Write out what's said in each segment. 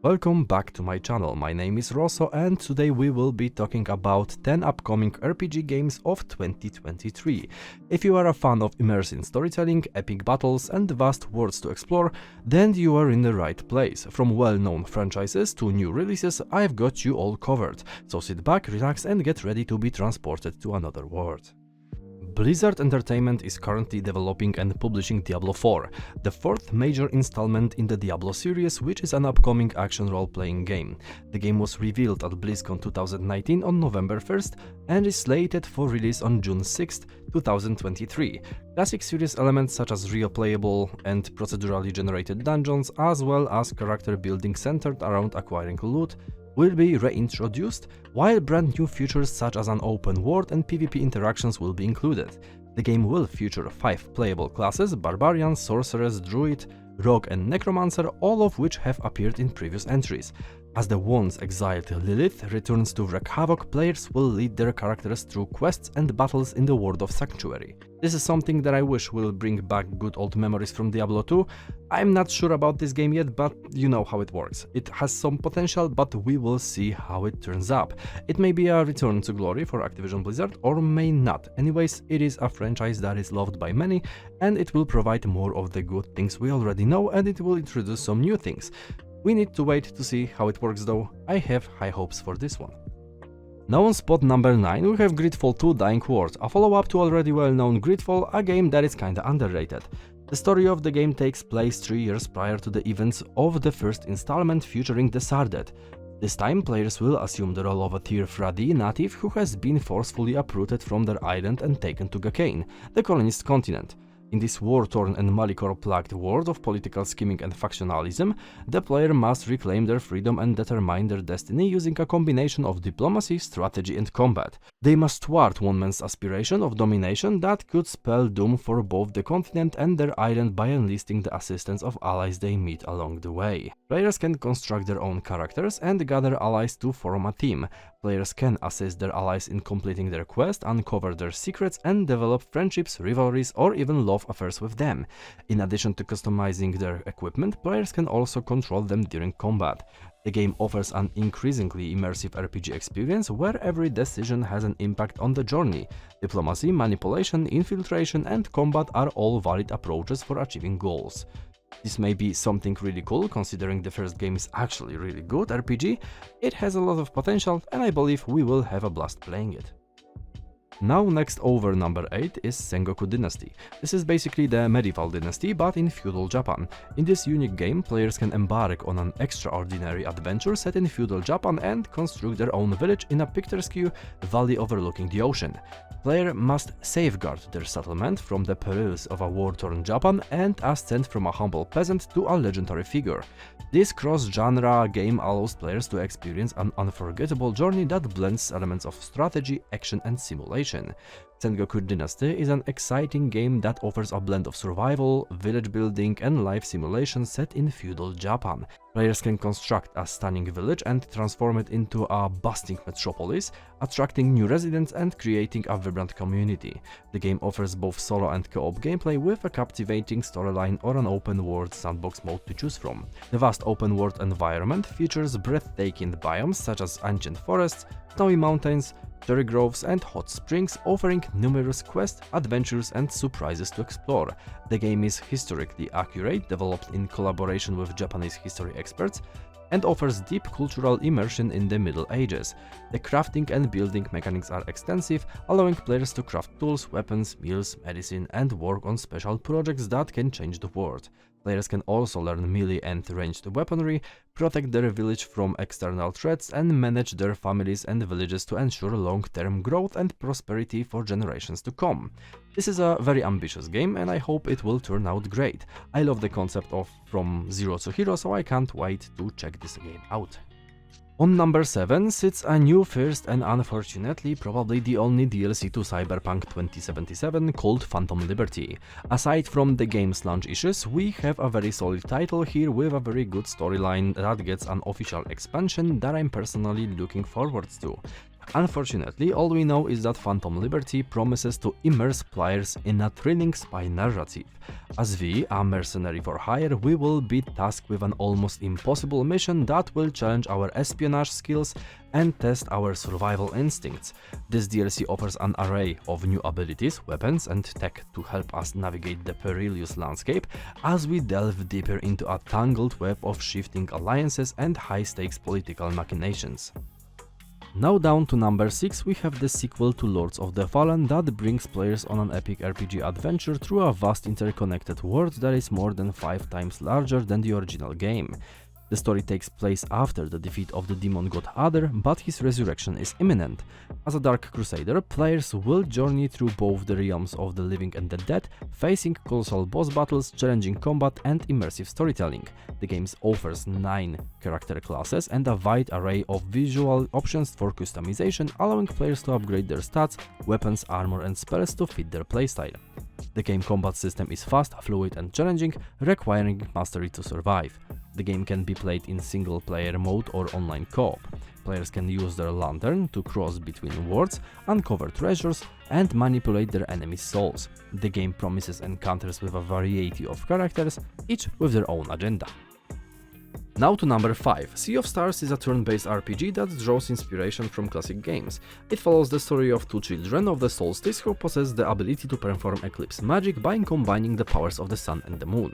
Welcome back to my channel. My name is Rosso and today we will be talking about 10 upcoming RPG games of 2023. If you are a fan of immersive storytelling, epic battles and vast worlds to explore, then you are in the right place. From well-known franchises to new releases, I've got you all covered. So sit back, relax and get ready to be transported to another world. Blizzard Entertainment is currently developing and publishing Diablo IV, the fourth major installment in the Diablo series, which is an upcoming action role-playing game. The game was revealed at BlizzCon 2019 on November 1st and is slated for release on June 6th, 2023. Classic series elements such as real playable and procedurally generated dungeons, as well as character building centered around acquiring loot, will be reintroduced, while brand new features such as an open world and PvP interactions will be included. The game will feature 5 playable classes: Barbarian, Sorceress, Druid, Rogue and Necromancer, all of which have appeared in previous entries. As the once exiled Lilith returns to wreak havoc, players will lead their characters through quests and battles in the world of Sanctuary. This is something that I wish will bring back good old memories from Diablo 2. I'm not sure about this game yet, but you know how it works. It has some potential, but we will see how it turns up. It may be a return to glory for Activision Blizzard, or may not. Anyways, it is a franchise that is loved by many, and it will provide more of the good things we already know, and it will introduce some new things. We need to wait to see how it works though. I have high hopes for this one. Now on spot number 9 we have Greedfall 2 Dying World, a follow-up to already well-known Greedfall, a game that is kinda underrated. The story of the game takes place 3 years prior to the events of the first installment featuring the Sardet. This time, players will assume the role of a Tier 3 native who has been forcefully uprooted from their island and taken to Gakane, the colonist continent. In this war-torn and Malicor-plagued world of political scheming and factionalism, the player must reclaim their freedom and determine their destiny using a combination of diplomacy, strategy and combat. They must thwart one man's aspiration of domination that could spell doom for both the continent and their island by enlisting the assistance of allies they meet along the way. Players can construct their own characters and gather allies to form a team. Players can assist their allies in completing their quest, uncover their secrets and develop friendships, rivalries or even love affairs with them. In addition to customizing their equipment, players can also control them during combat. The game offers an increasingly immersive RPG experience where every decision has an impact on the journey. Diplomacy, manipulation, infiltration and combat are all valid approaches for achieving goals. This may be something really cool, considering the first game is actually really good RPG. It has a lot of potential and I believe we will have a blast playing it. Now next over number 8 is Sengoku Dynasty. This is basically the medieval dynasty but in feudal Japan. In this unique game, players can embark on an extraordinary adventure set in feudal Japan and construct their own village in a picturesque valley overlooking the ocean. Player must safeguard their settlement from the perils of a war-torn Japan and ascend from a humble peasant to a legendary figure. This cross-genre game allows players to experience an unforgettable journey that blends elements of strategy, action and simulation. Sengoku Dynasty is an exciting game that offers a blend of survival, village building and life simulation set in feudal Japan. Players can construct a stunning village and transform it into a bustling metropolis, attracting new residents and creating a vibrant community. The game offers both solo and co-op gameplay with a captivating storyline or an open-world sandbox mode to choose from. The vast open-world environment features breathtaking biomes such as ancient forests, snowy mountains, cherry groves and hot springs, offering numerous quests, adventures and surprises to explore. The game is historically accurate, developed in collaboration with Japanese history experts, and offers deep cultural immersion in the Middle Ages. The crafting and building mechanics are extensive, allowing players to craft tools, weapons, meals, medicine, and work on special projects that can change the world. Players can also learn melee and ranged weaponry, protect their village from external threats, and manage their families and villages to ensure long-term growth and prosperity for generations to come. This is a very ambitious game and I hope it will turn out great. I love the concept of from zero to hero, so I can't wait to check this game out. On number 7 sits a new first and unfortunately probably the only DLC to Cyberpunk 2077 called Phantom Liberty. Aside from the game's launch issues, we have a very solid title here with a very good storyline that gets an official expansion that I'm personally looking forward to. Unfortunately, all we know is that Phantom Liberty promises to immerse players in a thrilling spy narrative. As V, a mercenary for hire, we will be tasked with an almost impossible mission that will challenge our espionage skills and test our survival instincts. This DLC offers an array of new abilities, weapons and tech to help us navigate the perilous landscape as we delve deeper into a tangled web of shifting alliances and high-stakes political machinations. Now down to number 6, we have the sequel to Lords of the Fallen that brings players on an epic RPG adventure through a vast interconnected world that is more than 5 times larger than the original game. The story takes place after the defeat of the demon god Adder, but his resurrection is imminent. As a Dark Crusader, players will journey through both the realms of the living and the dead, facing colossal boss battles, challenging combat and immersive storytelling. The game offers 9 character classes and a wide array of visual options for customization, allowing players to upgrade their stats, weapons, armor and spells to fit their playstyle. The game combat system is fast, fluid and challenging, requiring mastery to survive. The game can be played in single-player mode or online co-op. Players can use their lantern to cross between worlds, uncover treasures, and manipulate their enemies' souls. The game promises encounters with a variety of characters, each with their own agenda. Now to number 5. Sea of Stars is a turn-based RPG that draws inspiration from classic games. It follows the story of 2 children of the solstice who possess the ability to perform eclipse magic by combining the powers of the sun and the moon.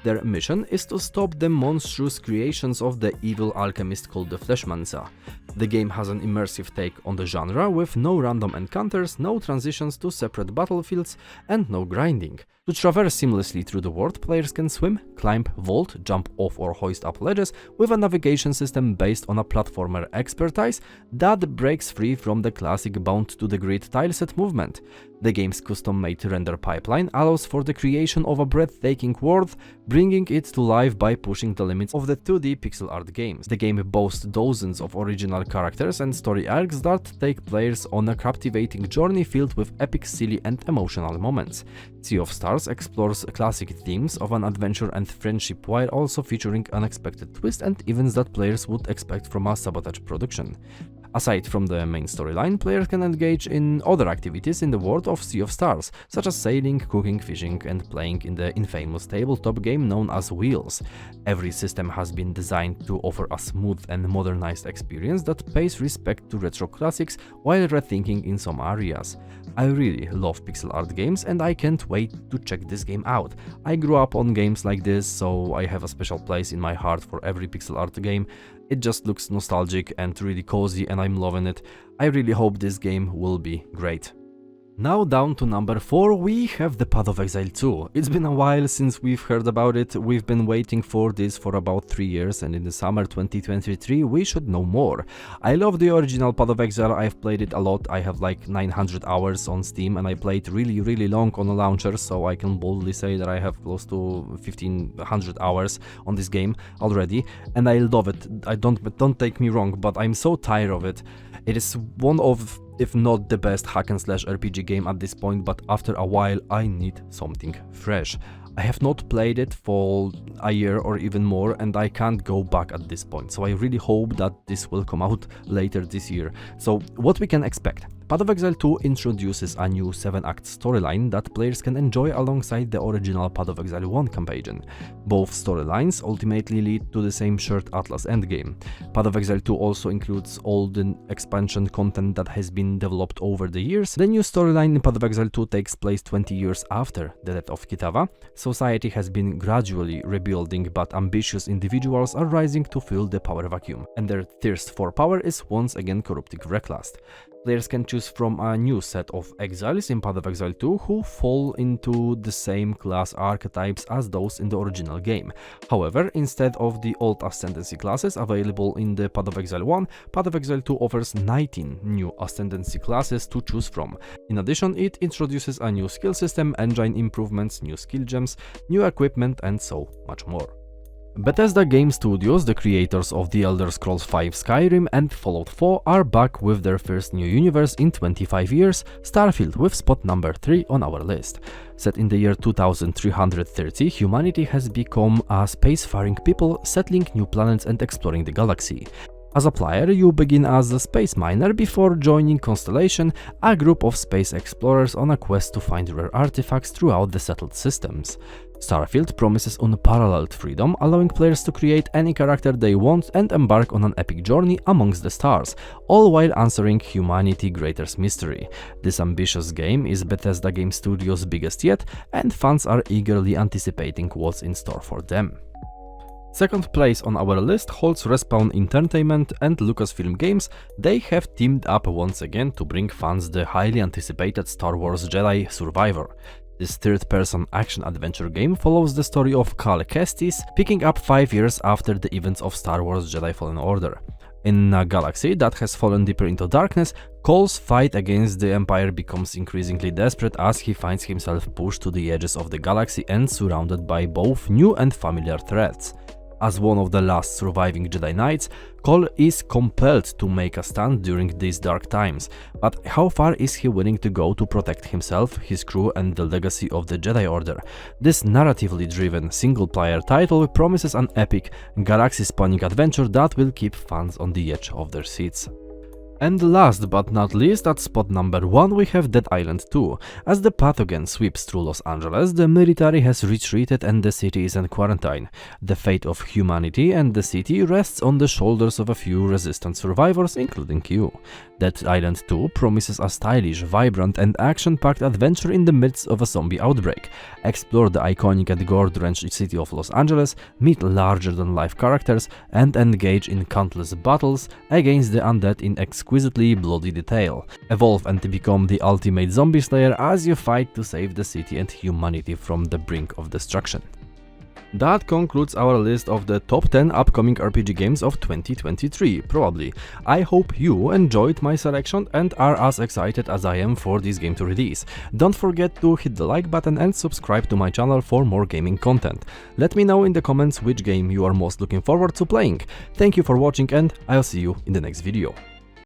Their mission is to stop the monstrous creations of the evil alchemist called the Fleshmancer. The game has an immersive take on the genre with no random encounters, no transitions to separate battlefields, and no grinding. To traverse seamlessly through the world, players can swim, climb, vault, jump off or hoist up ledges with a navigation system based on a platformer expertise that breaks free from the classic bound-to-the-grid tileset movement. The game's custom-made render pipeline allows for the creation of a breathtaking world, bringing it to life by pushing the limits of the 2D pixel art games. The game boasts dozens of original characters and story arcs that take players on a captivating journey filled with epic, silly and emotional moments. Sea of Stars explores classic themes of an adventure and friendship while also featuring unexpected twists and events that players would expect from a Sabotage production. Aside from the main storyline, players can engage in other activities in the world of Sea of Stars, such as sailing, cooking, fishing, and playing in the infamous tabletop game known as Wheels. Every system has been designed to offer a smooth and modernized experience that pays respect to retro classics while rethinking in some areas. I really love pixel art games and I can't wait to check this game out. I grew up on games like this, so I have a special place in my heart for every pixel art game. It just looks nostalgic and really cozy and I'm loving it. I really hope this game will be great. Now down to number 4, we have the Path of Exile 2. It's been a while since we've heard about it. We've been waiting for this for about 3 years and in the summer 2023 we should know more. I love the original Path of Exile, I've played it a lot. I have like 900 hours on Steam and I played really long on a launcher, so I can boldly say that I have close to 1500 hours on this game already and I love it. Don't take me wrong, but I'm so tired of it. It is one of, if not the best hack and slash RPG game at this point, but after a while I need something fresh. I have not played it for a year or even more and I can't go back at this point, so I really hope that this will come out later this year. So what we can expect? Path of Exile 2 introduces a new 7-act storyline that players can enjoy alongside the original Path of Exile 1 campaign. Both storylines ultimately lead to the same shared Atlas endgame. Path of Exile 2 also includes all the expansion content that has been developed over the years. The new storyline in Path of Exile 2 takes place 20 years after the death of Kitava. Society has been gradually rebuilding, but ambitious individuals are rising to fill the power vacuum, and their thirst for power is once again corrupting Reclast. Players can choose from a new set of exiles in Path of Exile 2 who fall into the same class archetypes as those in the original game. However, instead of the old Ascendancy classes available in the Path of Exile 1, Path of Exile 2 offers 19 new Ascendancy classes to choose from. In addition, it introduces a new skill system, engine improvements, new skill gems, new equipment and so much more. Bethesda Game Studios, the creators of The Elder Scrolls V Skyrim and Fallout 4, are back with their first new universe in 25 years, Starfield, with spot number 3 on our list. Set in the year 2330, humanity has become a spacefaring people settling new planets and exploring the galaxy. As a player, you begin as a space miner before joining Constellation, a group of space explorers on a quest to find rare artifacts throughout the settled systems. Starfield promises unparalleled freedom, allowing players to create any character they want and embark on an epic journey amongst the stars, all while answering humanity's greatest mystery. This ambitious game is Bethesda Game Studios' biggest yet, and fans are eagerly anticipating what's in store for them. Second place on our list holds Respawn Entertainment and Lucasfilm Games. They have teamed up once again to bring fans the highly anticipated Star Wars Jedi Survivor. This third-person action-adventure game follows the story of Cal Kestis, picking up 5 years after the events of Star Wars Jedi Fallen Order. In a galaxy that has fallen deeper into darkness, Cal's fight against the Empire becomes increasingly desperate as he finds himself pushed to the edges of the galaxy and surrounded by both new and familiar threats. As one of the last surviving Jedi Knights, Cal is compelled to make a stand during these dark times, but how far is he willing to go to protect himself, his crew and the legacy of the Jedi Order? This narratively driven single-player title promises an epic, galaxy-spanning adventure that will keep fans on the edge of their seats. And last but not least, at spot number 1 we have Dead Island 2. As the pathogen sweeps through Los Angeles, the military has retreated and the city is in quarantine. The fate of humanity and the city rests on the shoulders of a few resistant survivors, including you. Dead Island 2 promises a stylish, vibrant and action-packed adventure in the midst of a zombie outbreak. Explore the iconic and gore-drenched city of Los Angeles, meet larger-than-life characters, and engage in countless battles against the undead in exquisitely bloody detail. Evolve and become the ultimate zombie slayer as you fight to save the city and humanity from the brink of destruction. That concludes our list of the top 10 upcoming RPG games of 2023, probably. I hope you enjoyed my selection and are as excited as I am for this game to release. Don't forget to hit the like button and subscribe to my channel for more gaming content. Let me know in the comments which game you are most looking forward to playing. Thank you for watching and I'll see you in the next video.